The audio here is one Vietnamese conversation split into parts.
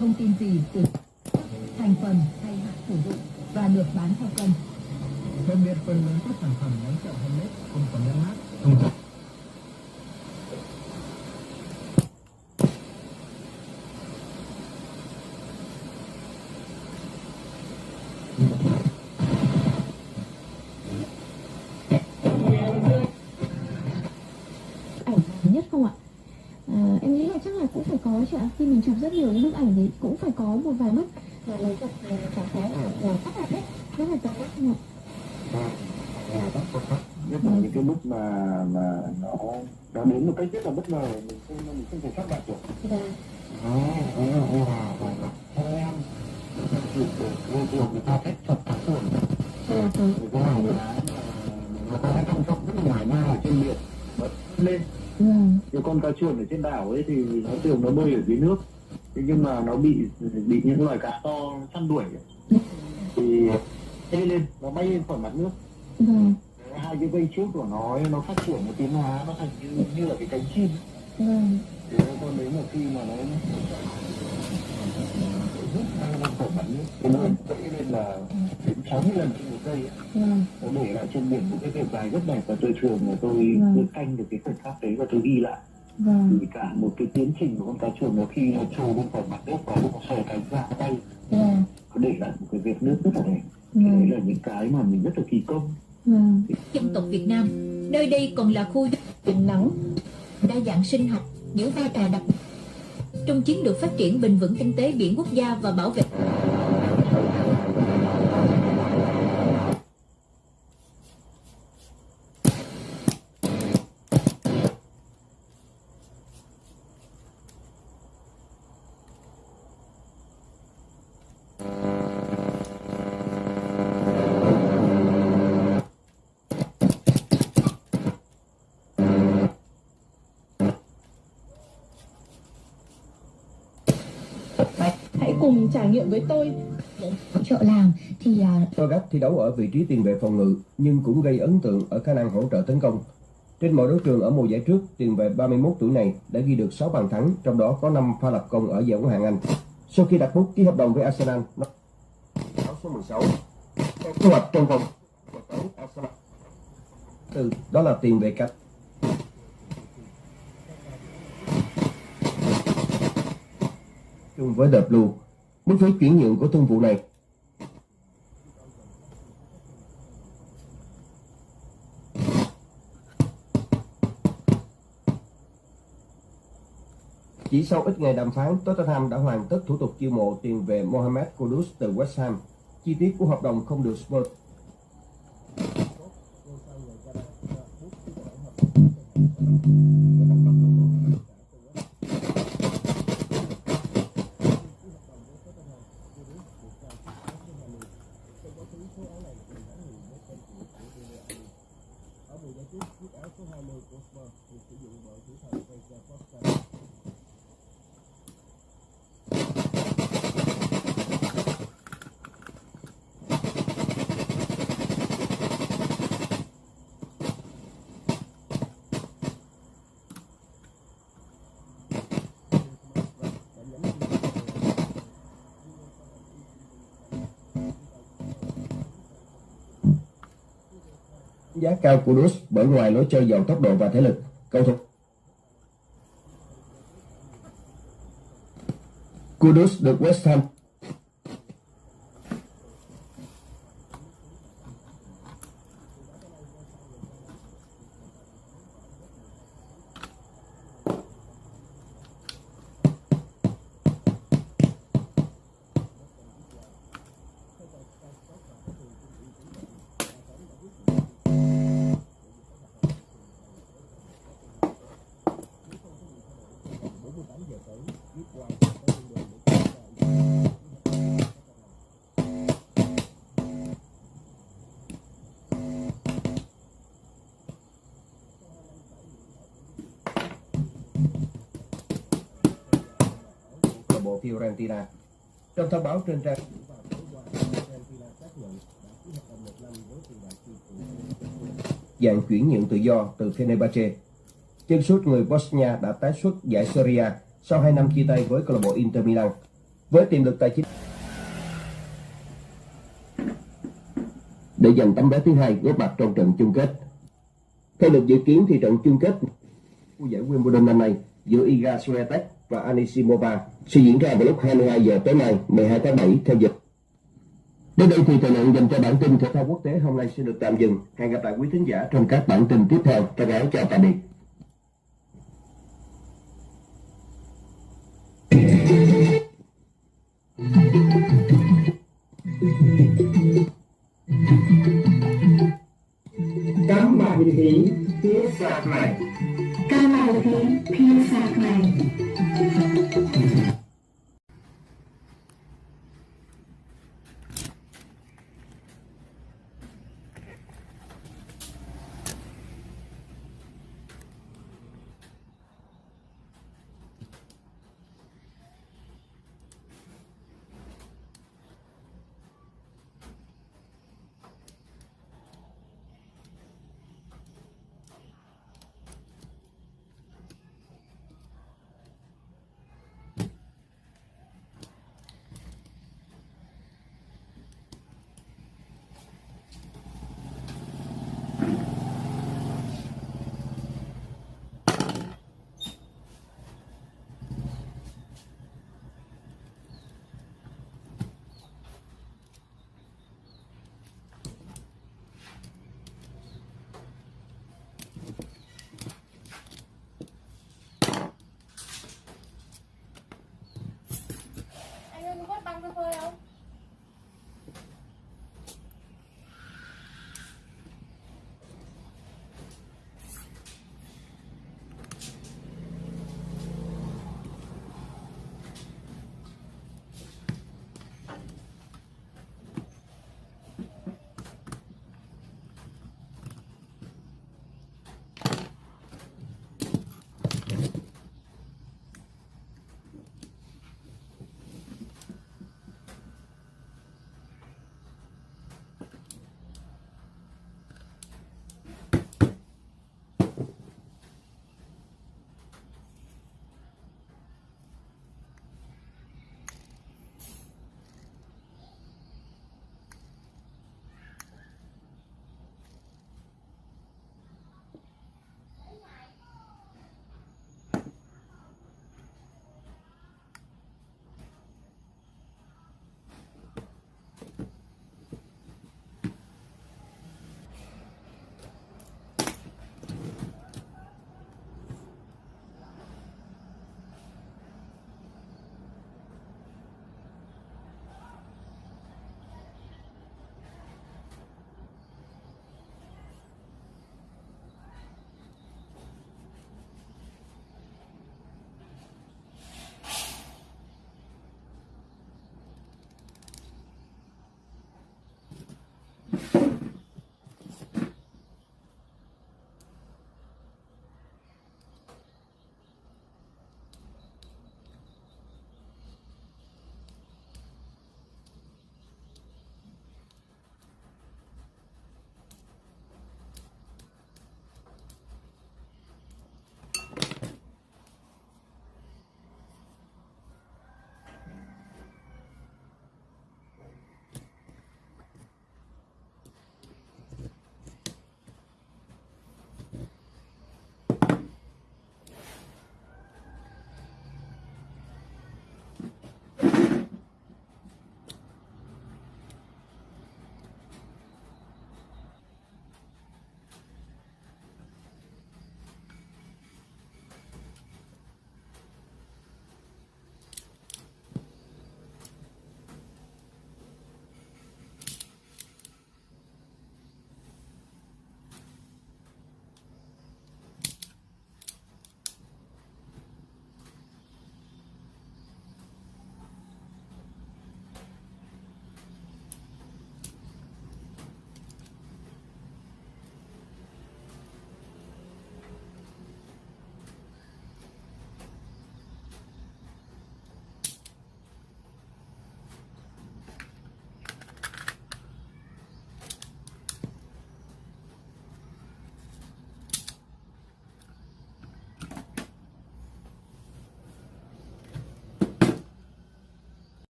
thông tin gì từ thành phần hay hạn sử dụng và được bán theo cân. Đặc biệt phần lớn các sản phẩm bán chợ handmade không có nhãn mác, không có. Ảnh nhất không ạ? Em nghĩ là chắc là cũng phải có chị ạ. Khi mình chụp rất nhiều những bức ảnh thì cũng phải có một vài bức là lấy chụp cảm thấy là rất là đẹp, rất là đẹp không ạ? Nhất là những cái bức mà nó đến một cách rất là bất ngờ, mình không thể xác định được. Dạ. Em chụp được vô trường người ta cách chụp cả tuần. Cái này là nó có trong rất là ngoài na ở trên biển bật lên. Cái con cá chuồn ở trên đảo ấy thì nó tưởng nó bơi ở dưới nước, thế nhưng mà nó bị những loài cá to săn đuổi thì bay lên, nó bay lên khỏi mặt nước. Hai cái vây trước của nó phát triển một tiến hóa, nó thành như là cái cánh chim. Thì con đấy một khi mà nó rút ra khỏi mặt nước thì nó vẫy lên là đến 60 lần trên một giây. Nó để lại trên biển một cái vệt dài rất đẹp, và tôi thường là tôi canh được cái khoảnh khắc đấy và tôi ghi lại. Thì cả một cái tiến trình của con cá chuồn nó khi nó trồi lên khỏi mặt nước và lúc nó xòe cánh ra tay, nó để lại một cái vệt nước rất là đẹp. Đấy là những cái mà mình rất là kỳ công. Dân tộc Việt Nam, nơi đây còn là khu rừng nắng, đa dạng sinh học, giữ vai trò đặc biệt trong chiến lược phát triển bền vững kinh tế biển quốc gia và bảo vệ. cùng trải nghiệm với tôi. Hỗ trợ làm thì Togat thi đấu ở vị trí tiền vệ phòng ngự nhưng cũng gây ấn tượng ở khả năng hỗ trợ tấn công. Trên mọi đấu trường ở mùa giải trước, tiền vệ 31 tuổi này đã ghi được 6 bàn thắng, trong đó có 5 pha lập công ở giải Ngoại hạng Anh. Sau khi đặt bút ký hợp đồng với Arsenal, áo số 16, kế hoạch trong vòng Arsenal. Đó là tiền vệ cánh. Chung với The Blue, mức phí chuyển nhượng của thương vụ này chỉ sau ít ngày đàm phán, Tottenham đã hoàn tất thủ tục chiêu mộ tiền vệ Mohamed Kudus từ West Ham. Chi tiết của hợp đồng không được Spurs. Giá cao của Kudus bởi ngoài lối chơi giàu tốc độ và thể lực, cầu thủ Kudus được West Ham câu lạc bộ Fiorentina. Trong thông báo trên trang dạng chuyển nhượng tự do từ Fenerbahce, chân sút người Bosnia đã tái xuất giải Serie A sau 2 năm chia tay với câu lạc bộ Inter Milan. Với tiềm lực tài chính để giành tấm vé thứ hai góp mặt trong trận chung kết. Theo được dự kiến thì trận chung kết của giải Wimbledon năm nay giữa Iga Swiatek và Anisimova sẽ diễn ra vào lúc 22 giờ tối nay 12 tháng 7 theo giờ. Đến đây thì thời lượng dành cho bản tin thể thao quốc tế hôm nay sẽ được tạm dừng. Hẹn gặp lại quý thính giả trong các bản tin tiếp theo. Thân ái chào tạm biệt. Cắm mặt vị trí phía sạc này. Cam mặt vị trí phía sạc này.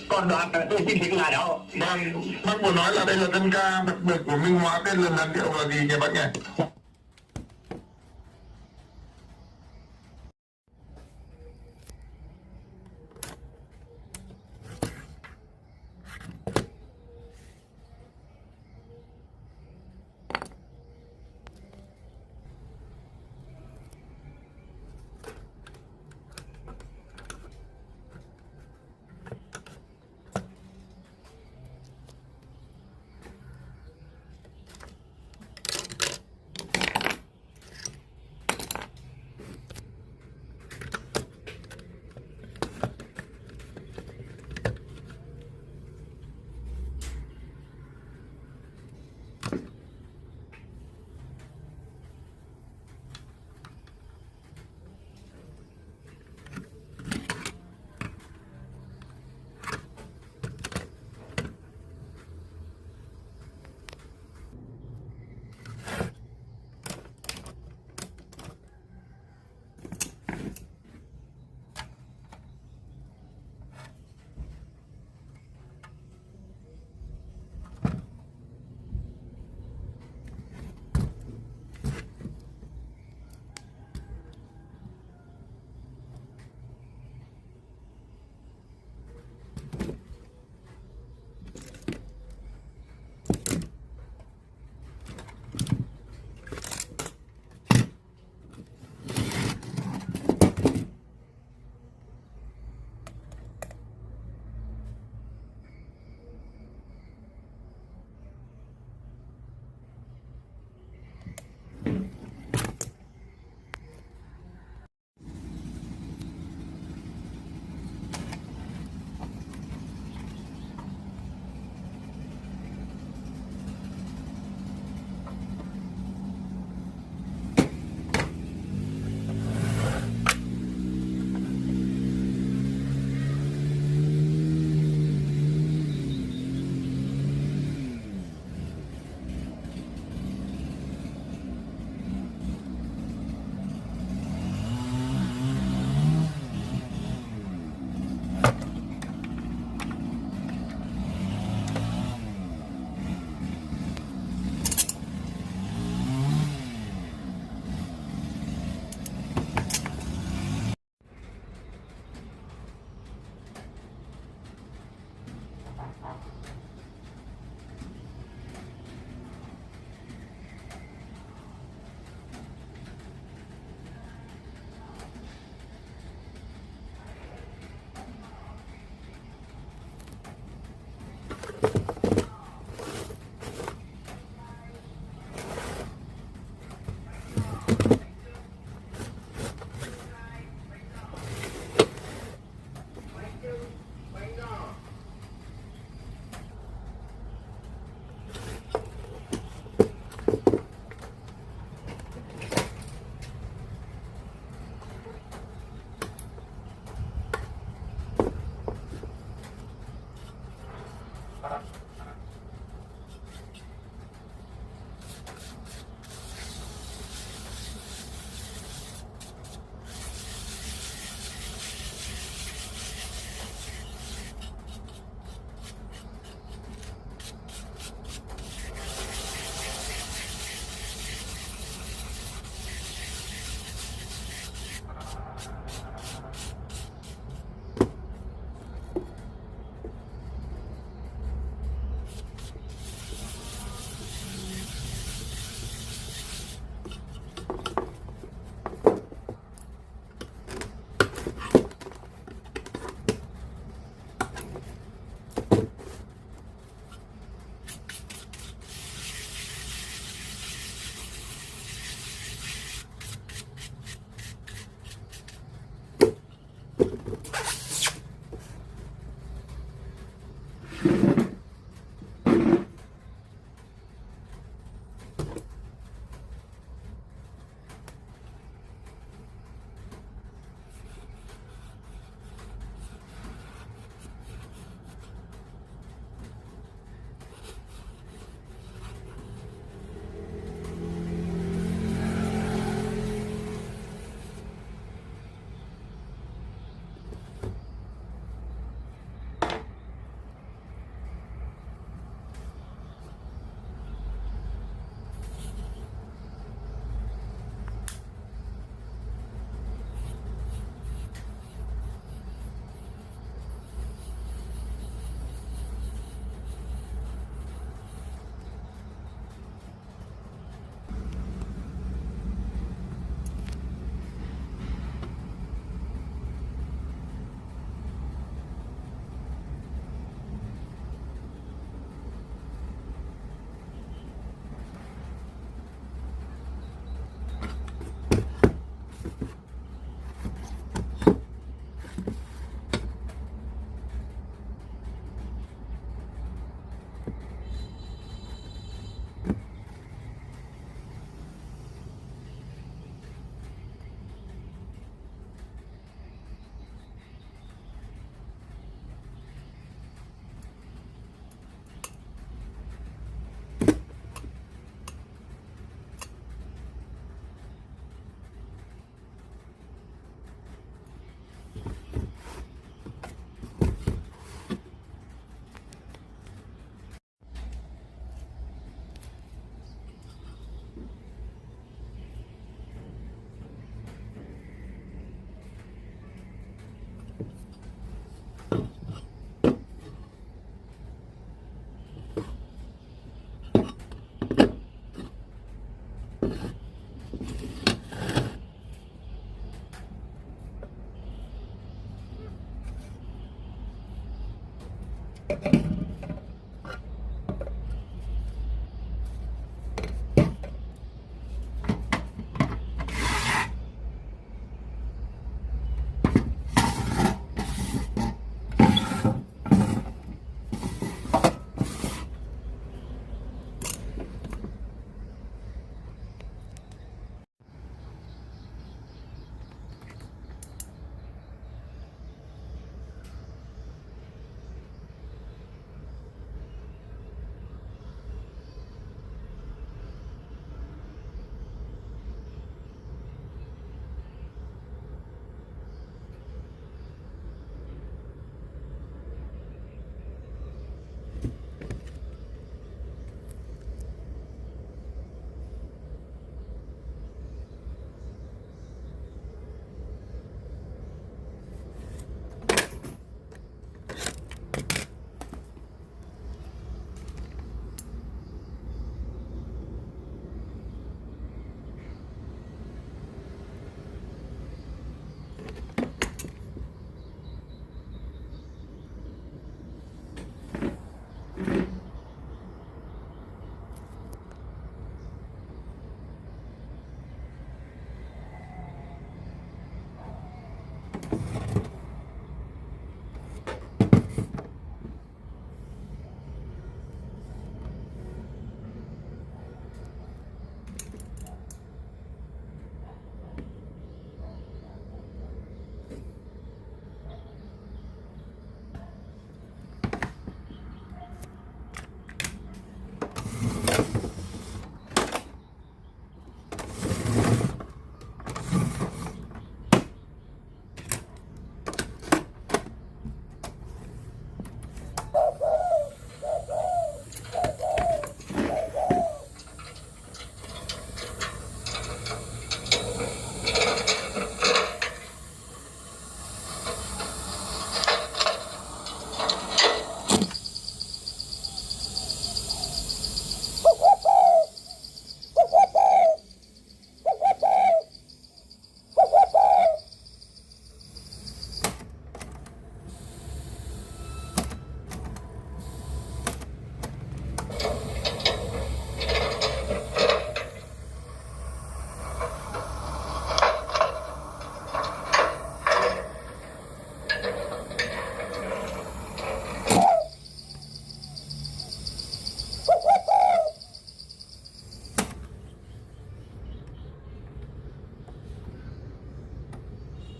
Còn đoạn tôi xin chỉnh lại đó. Vâng, bác vừa nói là đây là dân ca đặc biệt của Minh Hóa, tên lần làn điệu là gì nhỉ bác nhỉ?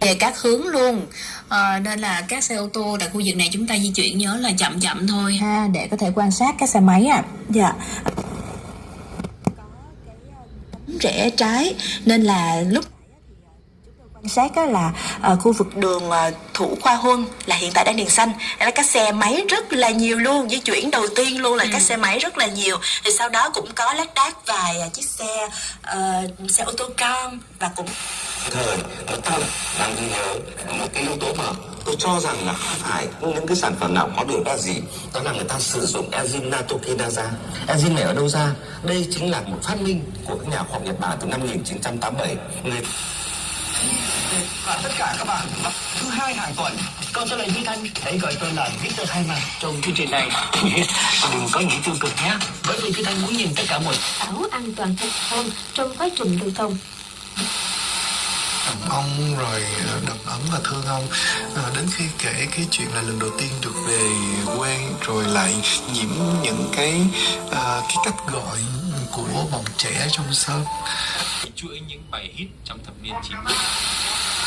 về các hướng luôn. Nên là các xe ô tô tại khu vực này chúng ta di chuyển nhớ là chậm chậm thôi ha, để có thể quan sát các xe máy ạ. Dạ. Rẽ trái nên là lúc quan sát là khu vực đường Thủ Khoa Huân là hiện tại đang đèn xanh, là các xe máy rất là nhiều luôn, di chuyển đầu tiên luôn là các xe máy rất là nhiều, thì sau đó cũng có lác đác vài chiếc xe ô tô con và cũng thời nó tăng đáng ghi nhớ một cái yếu tố mà tôi cho rằng là không phải những cái sản phẩm nào có được ra gì, đó là người ta sử dụng enzyme nattokinase. Enzyme này ở đâu ra? Đây chính là một phát minh của các nhà khoa học Nhật Bản từ năm 1987. Và tất cả các bạn vào thứ hai hàng tuần, con sẽ là Duy Thanh, hãy gọi tôi là Victor Hayman. Trong chương trình này đừng có nghĩ tiêu cực nhé, bởi vì Duy Thanh muốn nhìn tất cả mọi Ảo an toàn thực hơn trong quá trình lưu thông. Ông rồi đầm ấm và thương ông, đến khi kể cái chuyện là lần đầu tiên được về quê rồi lại nhiễm những cái cách gọi của bọn trẻ trong sân. Chuỗi những bài hit trong thập niên 90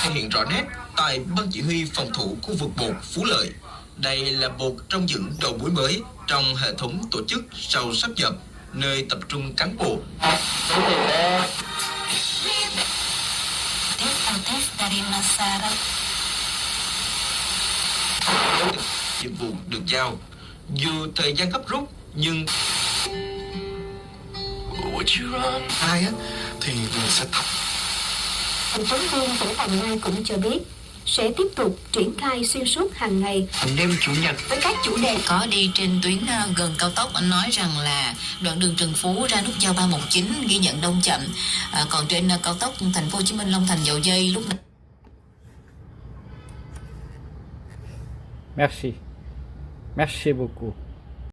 thể hiện rõ nét tại ban chỉ huy phòng thủ khu vực 1 Phú Lợi. Đây là một trong những đầu mối mới trong hệ thống tổ chức sau sáp nhập, nơi tập trung cán bộ. Nhiệm vụ được giao, dù thời gian gấp rút nhưng Ai á thì mình sẽ tập. Phóng viên tỉnh Đồng Nai cũng cho biết sẽ tiếp tục triển khai xuyên suốt hàng ngày. Đêm Chủ nhật với các chủ đề có đi trên tuyến gần cao tốc. Anh nói rằng là đoạn đường Trần Phú ra nút giao 319 ghi nhận đông chậm. Còn trên cao tốc Thành phố Hồ Chí Minh Long Thành Dầu Dây lúc này. Merci. Merci beaucoup.